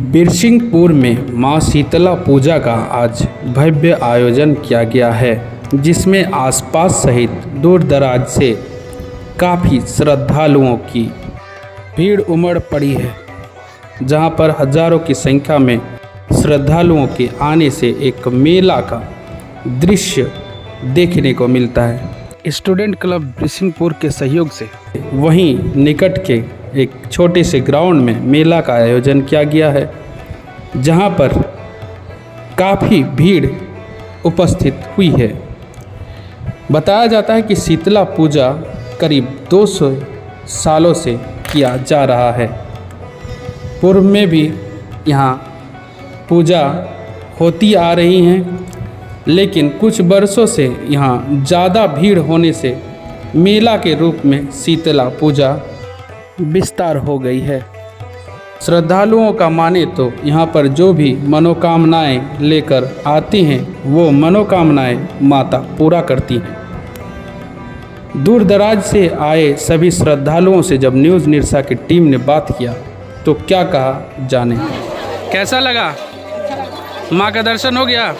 बिरसिंहपुर में मां शीतला पूजा का आज भव्य आयोजन किया गया है, जिसमें आसपास सहित दूर दराज से काफ़ी श्रद्धालुओं की भीड़ उमड़ पड़ी है, जहां पर हजारों की संख्या में श्रद्धालुओं के आने से एक मेला का दृश्य देखने को मिलता है। स्टूडेंट क्लब बिरसिंहपुर के सहयोग से वहीं निकट के एक छोटे से ग्राउंड में मेला का आयोजन किया गया है, जहां पर काफ़ी भीड़ उपस्थित हुई है। बताया जाता है कि शीतला पूजा करीब 200 सालों से किया जा रहा है। पूर्व में भी यहाँ पूजा होती आ रही हैं, लेकिन कुछ वर्षों से यहाँ ज़्यादा भीड़ होने से मेला के रूप में शीतला पूजा विस्तार हो गई है। श्रद्धालुओं का माने तो यहाँ पर जो भी मनोकामनाएं लेकर आती हैं, वो मनोकामनाएं माता पूरा करती हैं। दूर दराज से आए सभी श्रद्धालुओं से जब न्यूज़ निर्सा की टीम ने बात किया तो क्या कहा जाने। कैसा लगा? माँ का दर्शन हो गया?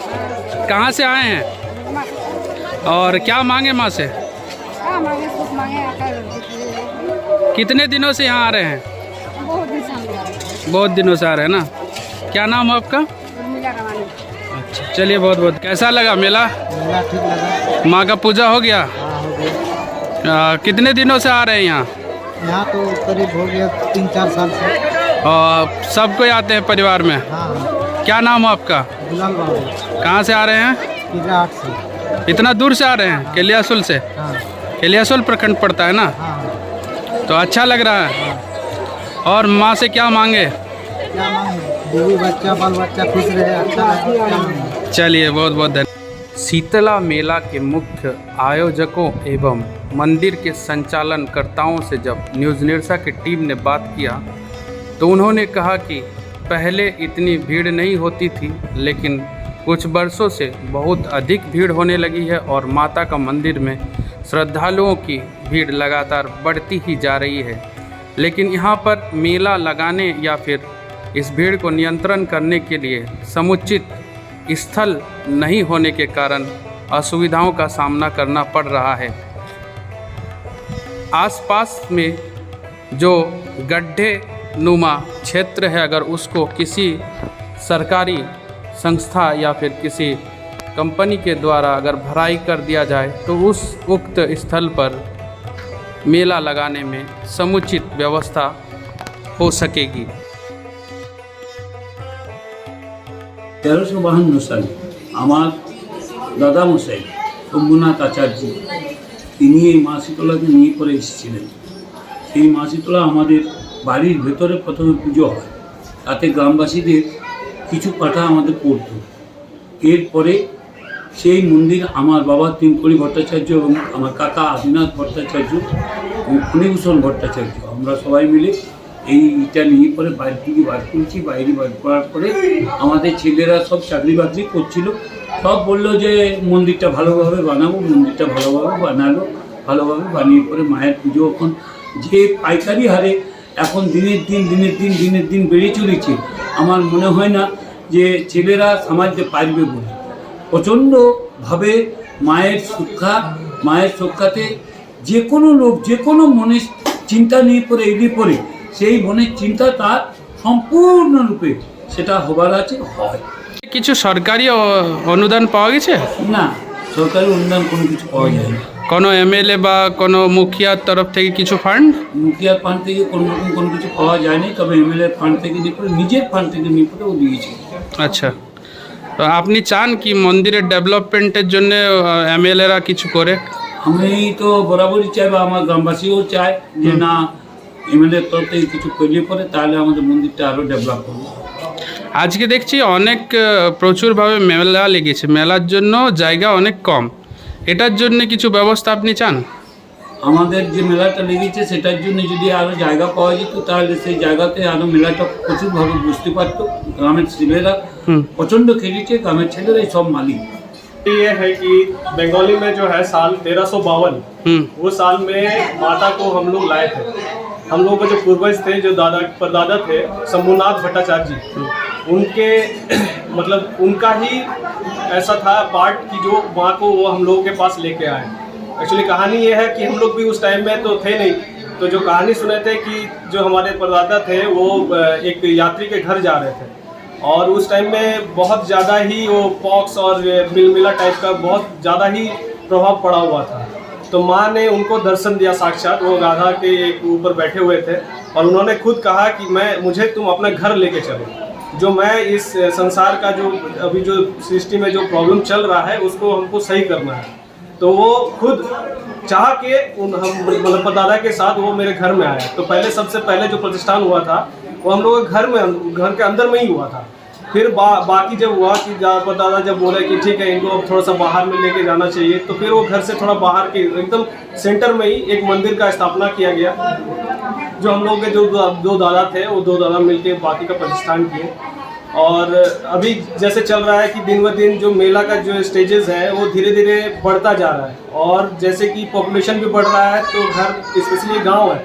कहाँ से आए हैं और क्या मांगे माँ से? कितने दिनों से यहाँ आ रहे हैं? बहुत दिनों से आ रहे हैं ना। क्या नाम है आपका? अच्छा, चलिए बहुत बहुत। कैसा लगा मेला? ठीक लगा। माँ का पूजा हो गया? हो गया। कितने दिनों से आ रहे हैं यहाँ? यहाँ तो करीब हो गया 3-4 साल से। और सब कोई आते हैं परिवार में? हाँ। क्या नाम है आपका? गुलाम बाबू। कहाँ से आ रहे हैं? किराट से। इतना दूर से आ रहे हैं? केलियासुल से? हाँ। केलियासुल प्रखंड पड़ता है ना? हाँ। तो अच्छा लग रहा है। और माँ से क्या मांगे? क्या मांगे? बीवी बच्चा बाल बच्चा खुश रहे, अच्छा रहे, क्या मांगे? चलिए बहुत बहुत धन्यवाद। शीतला मेला के मुख्य आयोजकों एवं मंदिर के संचालनकर्ताओं से जब न्यूज़ निर्सा की टीम ने बात किया तो उन्होंने कहा कि पहले इतनी भीड़ नहीं होती थी, लेकिन कुछ वर्षों से बहुत अधिक भीड़ होने लगी है और माता का मंदिर में श्रद्धालुओं की भीड़ लगातार बढ़ती ही जा रही है। लेकिन यहाँ पर मेला लगाने या फिर इस भीड़ को नियंत्रण करने के लिए समुचित स्थल नहीं होने के कारण असुविधाओं का सामना करना पड़ रहा है। आसपास में जो गड्ढे नुमा क्षेत्र है, अगर उसको किसी सरकारी संस्था या फिर किसी कंपनी के द्वारा अगर भराई कर दिया जाए तो उस उक्त स्थल पर मेला लगाने में समुचित व्यवस्था हो सकेगी। 1352 সালে আমার দাদামশাই শম্ভুনাথ আচার্য তিনি এই মা শীতলাকে নিয়ে করে এসেছিলেন। সেই মা শীতলা আমাদের বাড়ির ভেতরে প্রথমে পুজো হয়, তাতে গ্রামবাসীদের কিছু পাঠা আমাদের পড়তো। এরপরে সেই মন্দির আমার বাবা তিনকড়ি ভট্টাচার্য এবং আমার কাকা আদিনাথ ভট্টাচার্য এবং ফণীভূষণ ভট্টাচার্য আমরা সবাই মিলে এইটা নিয়ে পরে বাইরে থেকে বার করেছি। বাইরে বার করার পরে আমাদের ছেলেরা সব চাকরি বাকরি করছিল, সব বললো যে মন্দিরটা ভালোভাবে বানাবো। মন্দিরটা ভালোভাবে বানালো, ভালোভাবে বানিয়ে পরে মায়ের পুজো এখন যে পাইকারি হারে এখন দিনের দিন বেড়ে চলেছে, আমার মনে হয় না যে ছেলেরা সামালতে পারবে বলে। প্রচণ্ডভাবে মায়ের সুখ্যাতে যে কোনো লোক যে কোনো মনের চিন্তা নিয়ে পরে এগিয়ে পড়ে সেই মনের চিন্তা তার সম্পূর্ণরূপে সেটা হবার আছে, হয়। কিছু সরকারি অনুদান পাওয়া গেছে? না, সরকারি অনুদান কোনো কিছু পাওয়া যায় না। কোনো এমএলএ বা কোনো মুখিয়ার তরফ থেকে কিছু ফান্ড? মুখিয়ার ফান্ড থেকে কোনোরকম কোনো কিছু পাওয়া যায়নি, তবে এমএলএ ফান্ড থেকে নিয়ে পরে নিজের ফান্ড থেকে নিয়ে পরে ও দিয়েছে। আচ্ছা, তো আপনি চান কি মন্দিরের ডেভেলপমেন্টের জন্য এমএলএরা কিছু করে? আমি তো বরাবরই চাই বা আমার গ্রামবাসীও চায় যে না, এমএলএর তরফ থেকে কিছু করলে পরে তাহলে আমাদের মন্দিরটা আরও ডেভেলপ করবে। আজকে দেখছি অনেক প্রচুরভাবে মেলা লেগেছে, মেলার জন্য জায়গা অনেক কম, এটার জন্য কিছু ব্যবস্থা আপনি চান? আমাদের যে মেলাটা লেগেছে সেটার জন্য যদি আরও জায়গা পাওয়া যেত তাহলে সেই জায়গাতে আরও মেলাটা প্রচুরভাবে বুঝতে পারতো। গ্রামের ছেলেরা প্রচণ্ড খেলেছে, গ্রামের ছেলেরাই সব মালিক। ये है कि बंगाली में जो है साल 1352 वो साल में माता को हम लोग लाए थे। हम लोगों के जो पूर्वज थे, जो दादा परदादा थे शंभुनाथ भट्टाचार्य जी, उनके मतलब उनका ही ऐसा था पार्ट कि जो माँ को वो हम लोगों के पास लेके आए। एक्चुअली कहानी ये है कि हम लोग भी उस टाइम में तो थे नहीं, तो जो कहानी सुने थे कि जो हमारे परदादा थे वो एक यात्री के घर जा रहे थे और उस टाइम में बहुत ज़्यादा ही वो पॉक्स और मिलमिला टाइप का बहुत ज़्यादा ही प्रभाव पड़ा हुआ था। तो माँ ने उनको दर्शन दिया साक्षात, वो गाधा के एक ऊपर बैठे हुए थे और उन्होंने खुद कहा कि मुझे तुम अपना घर लेके चलो, जो मैं इस संसार का जो अभी जो सृष्टि में जो प्रॉब्लम चल रहा है उसको हमको सही करना है। तो वो खुद चाह के हम मतलब परदादा के साथ वो मेरे घर में आए। तो पहले सबसे पहले जो प्रतिष्ठान हुआ था वो हम लोग घर के अंदर में ही हुआ था। फिर बाकी जब हुआ कि परदादा जब बोले कि ठीक है इनको अब थोड़ा सा बाहर में लेके जाना चाहिए, तो फिर वो घर से थोड़ा बाहर के एकदम सेंटर में ही एक मंदिर का स्थापना किया गया। जो हम लोग के जो दो दादा थे वो दो दादा मिलके बाकी का प्रतिष्ठान किए। और अभी जैसे चल रहा है कि दिन ब दिन जो मेला का जो स्टेजेस है वो धीरे धीरे बढ़ता जा रहा है और जैसे कि पॉपुलेशन भी बढ़ रहा है तो घर स्पेशली गांव है,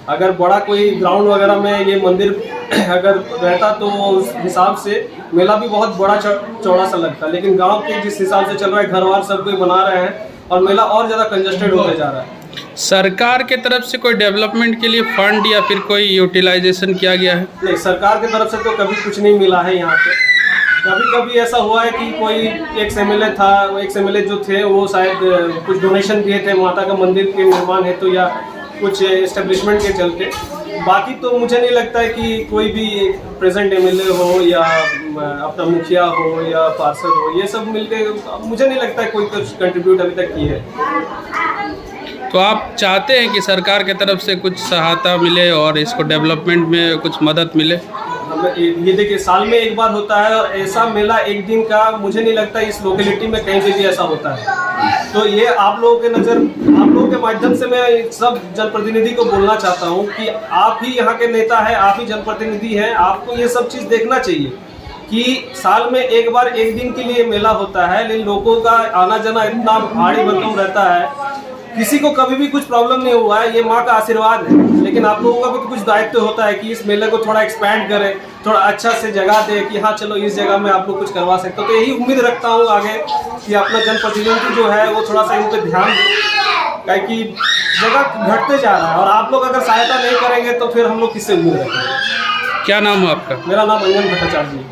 अगर बड़ा कोई ग्राउंड वगैरह में ये मंदिर अगर रहता तो उस हिसाब से मेला भी बहुत बड़ा चौड़ा सा लगता, लेकिन गांव के जिस हिसाब से चल रहा है घर वार सब कोई बना रहे हैं और मेला और ज़्यादा कंजस्टेड होते जा रहा है। सरकार के तरफ से कोई डेवलपमेंट के लिए फंड या फिर कोई यूटिलाइजेशन किया गया है? नहीं, सरकार की तरफ से तो कभी कुछ नहीं मिला है यहाँ पे। कभी कभी ऐसा हुआ है कि कोई एक एमएलए था, एक एमएलए जो थे वो शायद कुछ डोनेशन दिए थे माता का मंदिर के निर्माण हेतु या कुछ एस्टेब्लिशमेंट के चलते। बाकी तो मुझे नहीं लगता है कि कोई भी प्रेजेंट एमएलए हो या अपना मुखिया हो या पार्षद हो, ये सब मिलके मुझे नहीं लगता है कोई कुछ कंट्रीब्यूट अभी तक की है। तो आप चाहते हैं कि सरकार के तरफ से कुछ सहायता मिले और इसको डेवलपमेंट में कुछ मदद मिले? ये देखिए साल में एक बार होता है और ऐसा मेला एक दिन का मुझे नहीं लगता इस लोकेलिटी में कहीं पे भी ऐसा होता है। तो ये आप लोगों के माध्यम से मैं सब जनप्रतिनिधि को बोलना चाहता हूँ कि आप ही यहाँ के नेता हैं, आप ही जनप्रतिनिधि हैं, आपको ये सब चीज़ देखना चाहिए कि साल में एक बार एक दिन के लिए मेला होता है, लेकिन लोगों का आना जाना इतना भारी भरकम रहता है, किसी को कभी भी कुछ प्रॉब्लम नहीं हुआ है, ये माँ का आशीर्वाद है। लेकिन आप लोगों का भी कुछ दायित्व होता है कि इस मेले को थोड़ा एक्सपैंड करें, थोड़ा अच्छा से जगह दे कि हाँ चलो इस जगह में आप लोग कुछ करवा सकते हो। तो यही उम्मीद रखता हूँ आगे कि अपना जनप्रतिनिधि जो है वो थोड़ा सा इन पर ध्यान दे, क्योंकि जगह घटते जा रहा है और आप लोग अगर सहायता नहीं करेंगे तो फिर हम लोग किससे उम्मीद रखेंगे। क्या नाम है आपका? मेरा नाम अंजन भट्टाचार्य जी।